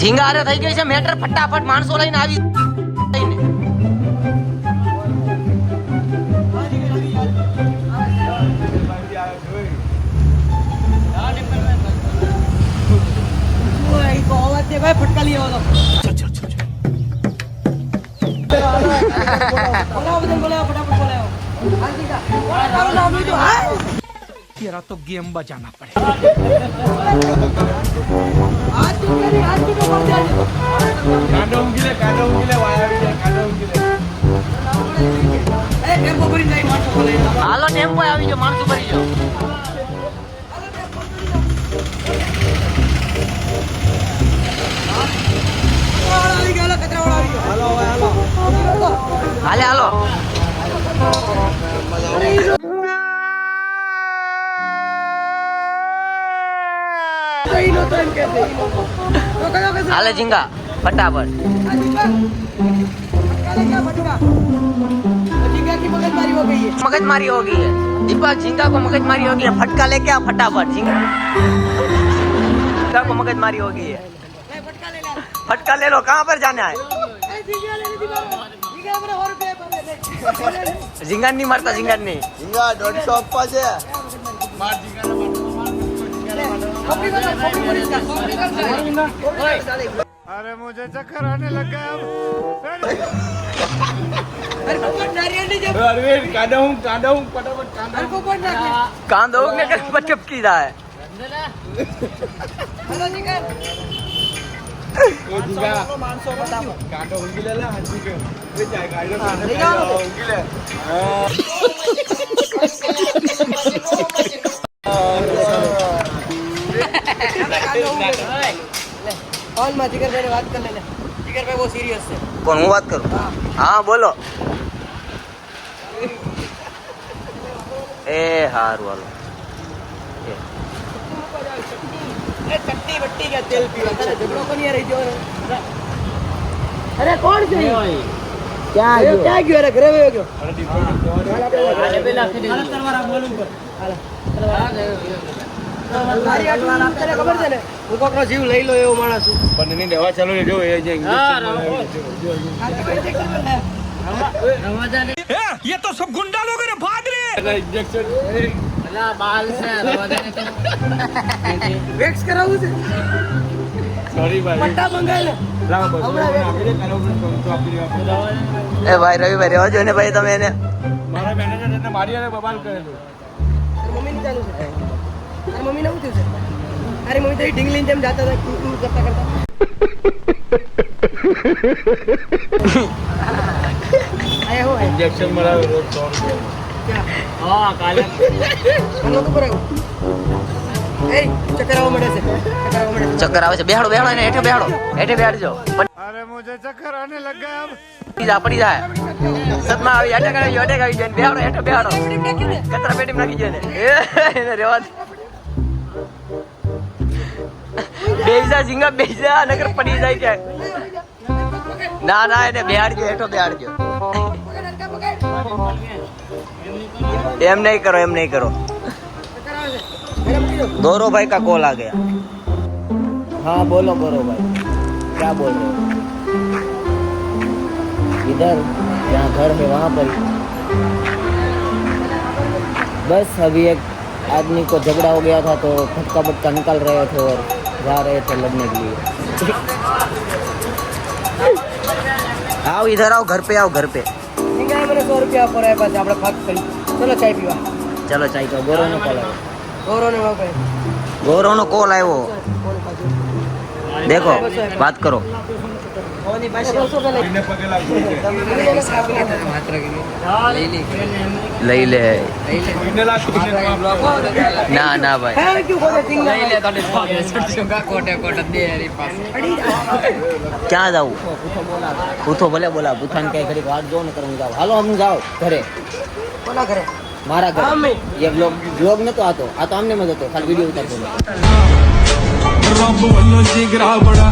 ઝીંગા હારે થઈ ગઈ છે મેટર. ફટાફટ માણસો લઈને આવી फटका लिया वाला बोला फटाफट बोला तेरा तो गेम बजाना पड़ेगा હાલો ટેમ્પો આવી ગયો માણસો ભરી ગયો. હાલે હાલો. હાલે ઝીંગા ફટાફટ. मगजमारी हो गई है दीपक. झींगा को मगजमारी हो गई है. फटका लेके आ फटाफट. झींगा को मगजमारी हो गई है. फटका ले लो. कहाँ पर जाना है? झींगा नहीं मरता. झींगा नहीं. झींगा 150 આપવા છે. अरे मुझे चक्कर आने लग गया अब. कांदो ने पटक की रहा है. कौन में जिगर भाई बात कर लेना. जिगर भाई वो सीरियस है. कौन हूँ बात करूँ? हाँ बोलो. ए हार वालो चट्टी बट्टी क्या तेल पीवा था झगड़ो को नहीं आ रही जो. अरे कौन से क्या क्यों अरे घरे हो गयो. अरे पहले आके दे तलवार बोलूं पर મારી આટલા નામ તને ખબર છે ને હું કોકનો જીવ લઈ લો એવો માણસ છું. પણ એની દવા ચાલુ જો એ જે ये तो सब गुंडा लोग रे भाग रे. इंजेक्शन અલા બાલ છે રવાજાને તો વેક્સ કરાવું છે. સોરી ભાઈ પટ્ટા મંગાય લાવ બસ આપણે કરો તો આપી ए भाई रवि भाई रेवा जो ने भाई તમે એને મારા મેનેજર એને મારી અને બબાલ કરેલું. તારી મમ્મી ની ચાલુ છે. તારી મમ્મી ને શું થયું છે? તારી મમ્મી તો ઢીંગલી જેમ જાતા હતા કરતા કરતા. આયા હો इंजेक्शन મરાવે રોજ 100 રૂપિયા. क्या હા કાલે મને તો કરાવ. એ ચક્કર આવવા મળે છે. ચક્કર આવવા મળે છે. ચક્કર આવે છે. બેહાડો બેહાડો એને હેઠે બેહાડો. હેઠે બેહાડજો. अरे मुझे चक्कर आने लग गया अब. પડી જાય. સતમાં આવી અટેક આવી ગયો. અટેક આવી ગયો. બેહાડો હેઠે બેહાડો. કચરા પેટીમાં નાખી ગયો ને. એને રેવા દે. બેજા ઝીંગા બેજા નકર પડી જાય કે. ના ના એને બેહાડજો. હેઠો બેહાડજો. એમ नहीं करो. एम नहीं करो. गौरव भाई का कॉल आ गया. हाँ बोलो गौरव भाई क्या बोल रहे हो. इधर जहाँ घर है वहाँ पर बस अभी एक आदमी को झगड़ा हो गया था तो फटका फटका निकाल रहे थे और जा रहे थे लड़ने के लिए. आओ इधर आओ. घर पे आओ. घर पे ઠીક મને 100 રૂપિયા પર આપ્યા છે. આપણે ભાગ કરી. ચલો ચાય પીવા. चलो चाय तो गौरव ने कॉल आया. ગૌરવ ને વાપરે. गौरव नो कॉल आयो. देखो बात करो. કોની પાસે 200 કે એને પગે લાગી લઈ લે. એને લાગી છે ના ના ભાઈ. હે ક્યું કોને ઠીંગા ले तो छुगा कोटे कोटे दे री पास. ક્યાં જાવું? पूछो बोले बोला बुथान के घड़ी बात जो न करूंगा. हालो हम जाओ घरे. કોના ઘરે? मारा घर आमे. ये व्लॉग न तो आतो आ तो हमने मत तो खाली वीडियो उतार दो. रब वल्लो जिगरा बड़ा